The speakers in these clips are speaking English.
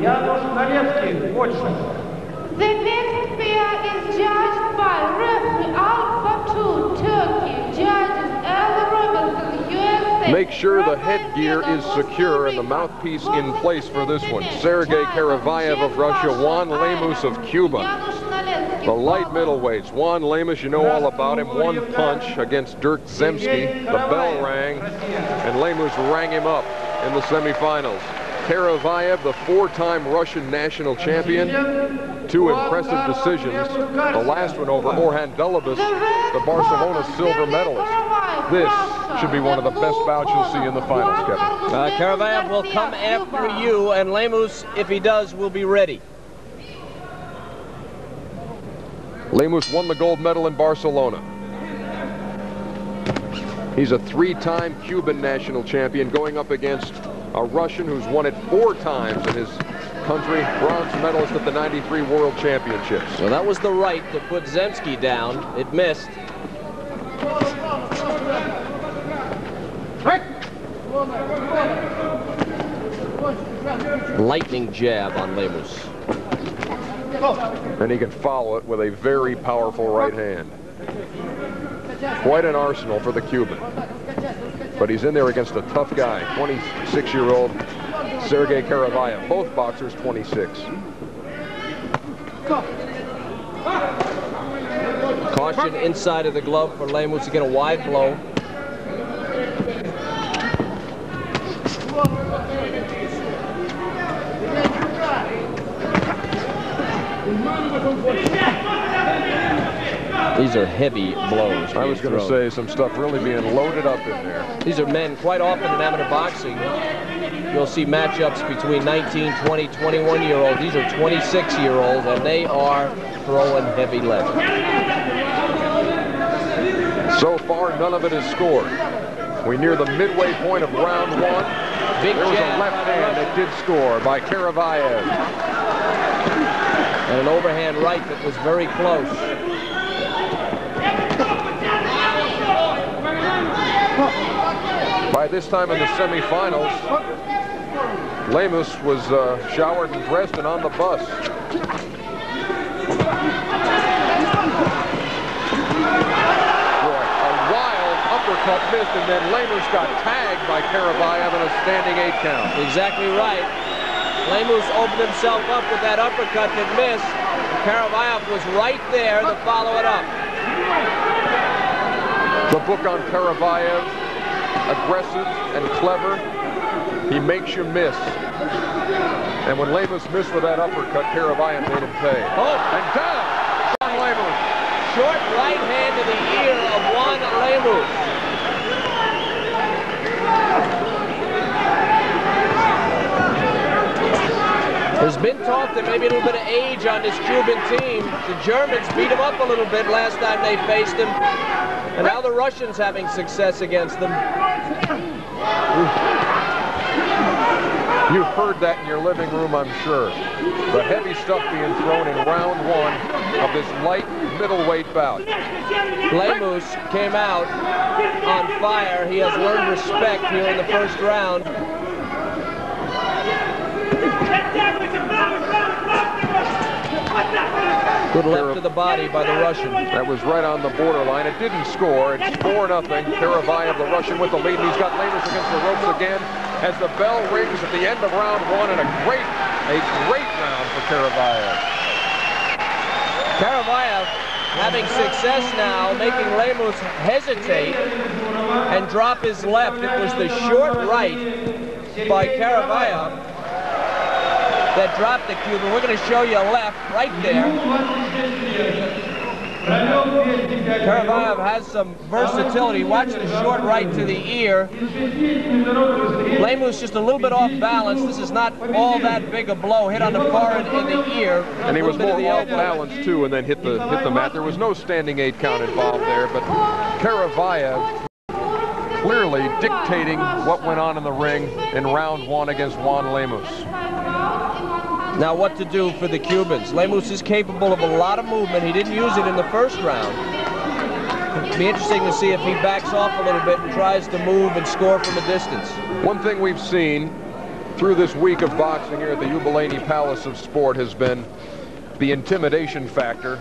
The next pair is judged by referee Alpha 2, Turkey. Judges Ella Robinson, USA. Make sure the headgear is secure and the mouthpiece in place for this one. Sergei Karavayev of Russia, Juan Lemus of Cuba. The light middleweights. Juan Lemus, you know all about him. One punch against Dirk Zemsky. The bell rang, and Lemus rang him up in the semifinals. Karavayev, the four-time Russian national champion. Two impressive decisions. The last one over Orhan Velibus, the Barcelona silver medalist. This should be one of the best bouts you'll see in the finals, Kevin. Karavayev will come after you, and Lemus, if he does, will be ready. Lemus won the gold medal in Barcelona. He's a three-time Cuban national champion going up against a Russian who's won it 4 times in his country, bronze medalist at the '93 World Championships. Well, that was the right that put Zemsky down. It missed. Lightning jab on Lemus. And he can follow it with a very powerful right hand. Quite an arsenal for the Cuban. But he's in there against a tough guy, 26-year-old Sergei Karavayev. Both boxers 26. Caution inside of the glove for Lemus to get a wide blow. These are heavy blows. I was going to say some stuff really being loaded up in there. These are men quite often in amateur boxing. You'll see matchups between 19, 20, 21-year-olds. These are 26-year-olds, and they are throwing heavy lead. So far, none of it is scored. We near the midway point of round 1. There was a left hand that did score by Karavayev. And an overhand right that was very close. By this time in the semifinals, Lemus was showered and dressed and on the bus. Boy, a wild uppercut missed, and then Lemus got tagged by Karavayev in a standing 8 count. Exactly right. Lemus opened himself up with that uppercut that missed. Karavayev was right there to follow it up. The book on Karavayev, aggressive and clever. He makes you miss. And when Lemus missed with that uppercut, Karavayev made him pay. Oh, and down! Juan Lemus. Short right hand to the ear of Juan Lemus. There's been talk that maybe a little bit of age on this Cuban team. The Germans beat him up a little bit last time they faced him. And now the Russians having success against them. You've heard that in your living room, I'm sure. The heavy stuff being thrown in round 1 of this light middleweight bout. Lemus came out on fire. He has learned respect here in the first round. Good left to the body by the Russian. That was right on the borderline. It didn't score. It's 4-0. Karavayev, the Russian, with the lead. And he's got Lemus against the ropes again as the bell rings at the end of round 1, and a great round for Karavayev. Karavayev having success now, making Lemus hesitate and drop his left. It was the short right by Karavayev that dropped the Cuban. We're going to show you a left right there. Karavayev has some versatility. Watch the short right to the ear. Lemus just a little bit off balance. This is not all that big a blow. Hit on the forehead and the ear. And he was more off balance too, and then hit the mat. There was no standing 8 count involved there, but Karavayev clearly dictating what went on in the ring in round 1 against Juan Lemus. Now what to do for the Cubans. Lemus is capable of a lot of movement. He didn't use it in the first round. It'll be interesting to see if he backs off a little bit and tries to move and score from a distance. One thing we've seen through this week of boxing here at the Yubileyny Palace of Sport has been the intimidation factor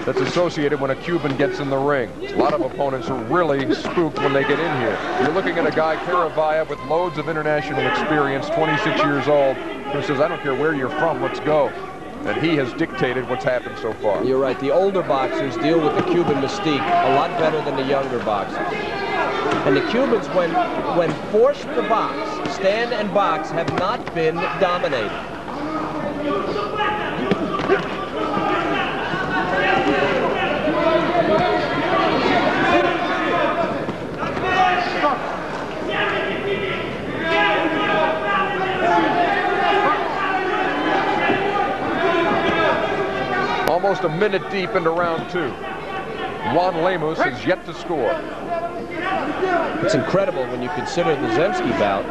that's associated when a Cuban gets in the ring. A lot of opponents are really spooked when they get in here. You're looking at a guy, Karavayev, with loads of international experience, 26 years old, who says, I don't care where you're from, let's go. And he has dictated what's happened so far. You're right. The older boxers deal with the Cuban mystique a lot better than the younger boxers. And the Cubans, when forced to box, stand and box, have not been dominated. Almost a minute deep into round 2. Juan Lemus has yet to score. It's incredible when you consider the Zemsky bout.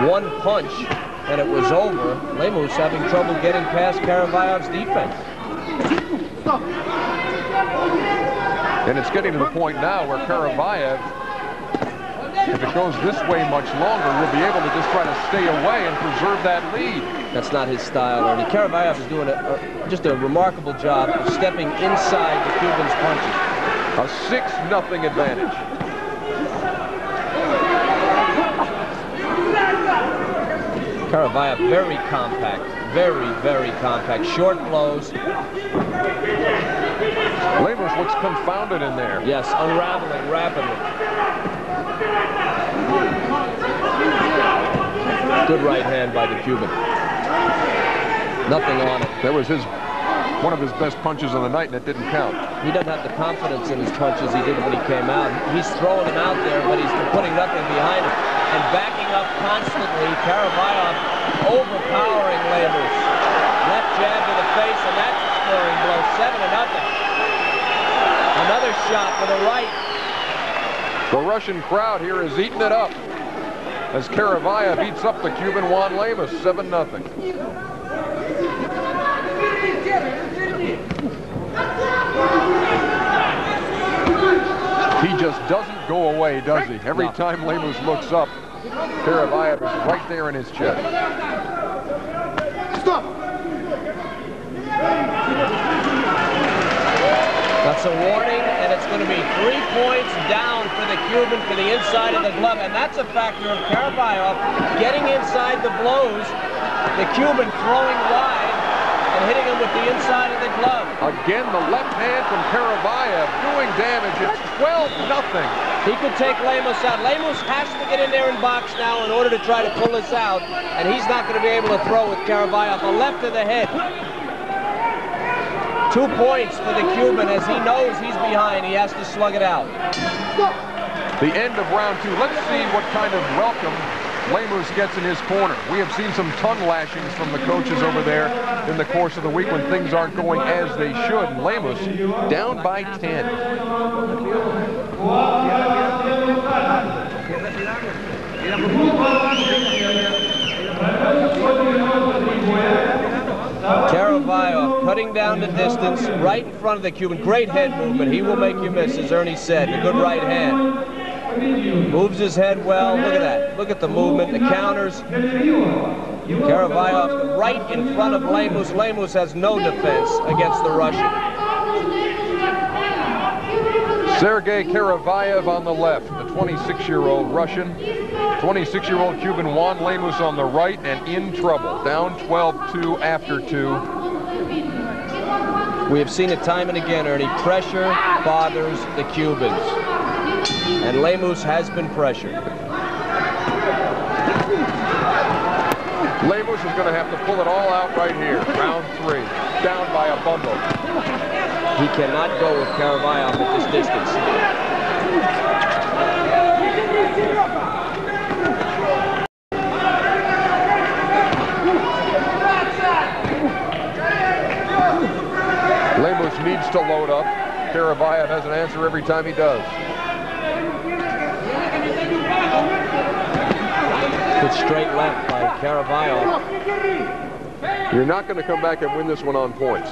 One punch and it was over. Lemus having trouble getting past Karavayev's defense. And it's getting to the point now where Karavayev, if it goes this way much longer, will be able to just try to stay away and preserve that lead. That's not his style, Ernie. Karavayev is doing just a remarkable job of stepping inside the Cuban's punches. A 6-0 advantage. Karavayev very compact, very, very compact. Short blows. Lemus looks confounded in there. Yes, unraveling rapidly. Good right hand by the Cuban. Nothing on it. That was one of his best punches of the night, and it didn't count. He doesn't have the confidence in his punches he did when he came out. He's throwing them out there, but he's putting nothing behind him. And backing up constantly, Karavayev overpowering Lemus. Left jab to the face, and that's a scoring blow. 7-0. Another shot with a right. The Russian crowd here is eating it up as Karavayev eats up the Cuban Juan Lemus, 7-0. He just doesn't go away, does he? Every time Lemus looks up, Karavayev is right there in his chest. Stop! That's a warning, and it's going to be 3 points down for the Cuban for the inside of the glove, and that's a factor of Karavayev getting inside the blows, the Cuban throwing wide and hitting him with the inside of the glove. Again, the left hand from Karavayev doing damage. It's 12-0. He could take Lemus out. Lemus has to get in there and box now in order to try to pull this out, and he's not going to be able to throw with Karavayev. A left to the head. 2 points for the Cuban as he knows he's behind. He has to slug it out. The end of round 2. Let's see what kind of welcome Lemus gets in his corner. We have seen some tongue lashings from the coaches over there in the course of the week when things aren't going as they should. And Lemus down by 10. Karavayev cutting down the distance right in front of the Cuban. Great head movement. He will make you miss, as Ernie said. A good right hand. Moves his head well. Look at that. Look at the movement, the counters. Karavayev right in front of Lemus. Lemus has no defense against the Russian. Sergei Karavayev on the left, the 26-year-old Russian. 26-year-old Cuban Juan Lemus on the right, and in trouble. Down 12-2 after 2. We have seen it time and again, Ernie. Pressure bothers the Cubans. And Lemus has been pressured. Lemus is going to have to pull it all out right here. Round 3. Down by a bundle. He cannot go with Karavayev at this distance. Lemus needs to load up. Karavayev has an answer every time he does. Good straight left by Karavayev. You're not going to come back and win this one on points.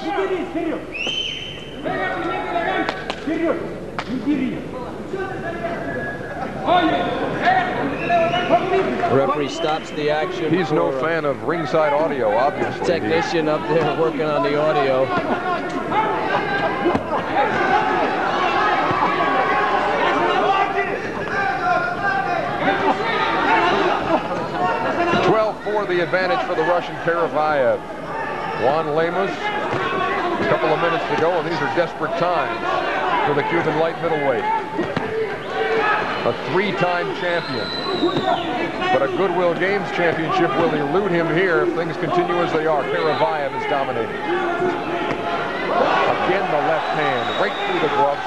The referee stops the action. He's no fan of ringside audio, obviously. Technician up there working on the audio. 12-4 the advantage for the Russian Karavayev. Juan Lemus, a couple of minutes to go, and these are desperate times for the Cuban light middleweight. A three-time champion. But a Goodwill Games championship will elude him here if things continue as they are. Karavayev is dominating. Again, the left hand, right through the gloves,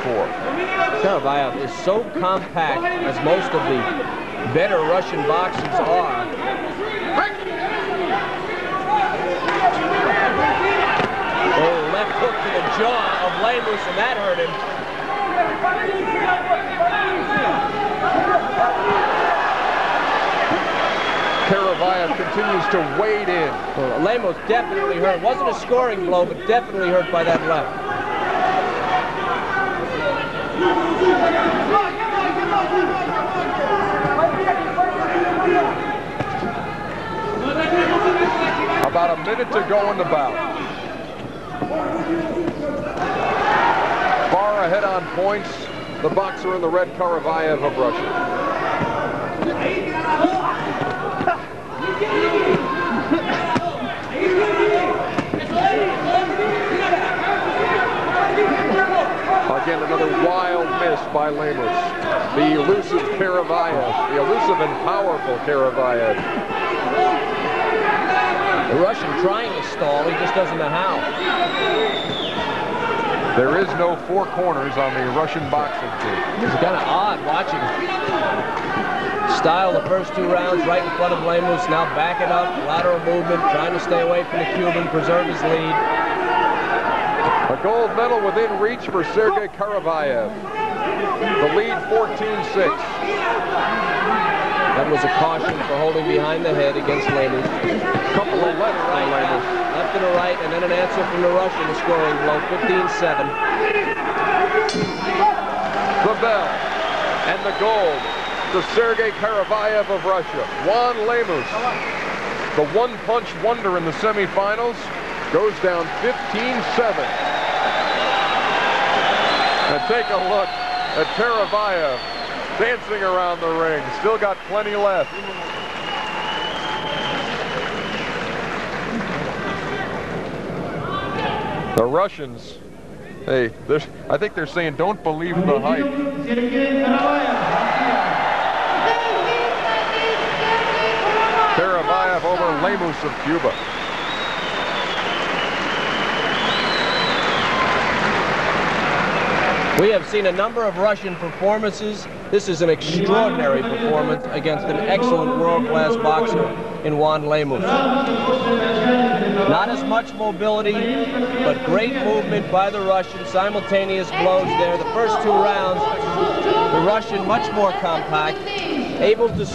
14-4. Karavayev is so compact, as most of the better Russian boxers are. Oh, left hook to the jaw of Lemus, and that hurt him. Karavayev continues to wade in. Well, Lemus definitely hurt. Wasn't a scoring blow, but definitely hurt by that left. About a minute to go in the bout. Far ahead on points, the boxer in the red, Karavayev of Russia. Again, another wild miss by Lemus. The elusive Karavayev, the elusive and powerful Karavayev. The Russian trying to stall, he just doesn't know how. There is no four corners on the Russian boxing team. It's kind of odd watching. Style the first two rounds right in front of Lemus, now back it up, lateral movement, trying to stay away from the Cuban, preserve his lead. A gold medal within reach for Sergei Karavayev. The lead 14-6. That was a caution for holding behind the head against Lemus. Couple of left from Lemus. Left and a right, and then an answer from the Russian, a scoring blow, 15-7. The bell and the gold to Sergei Karavayev of Russia. Juan Lemus, the one-punch wonder in the semifinals, goes down 15-7. And take a look at Karavayev dancing around the ring. Still got plenty left. The Russians, hey, I think they're saying don't believe the hype. Karavayev over Lemus of Cuba. We have seen a number of Russian performances. This is an extraordinary performance against an excellent world-class boxer in Juan Lemus. Not as much mobility, but great movement by the Russian, simultaneous blows there. The first two rounds, the Russian much more compact, able to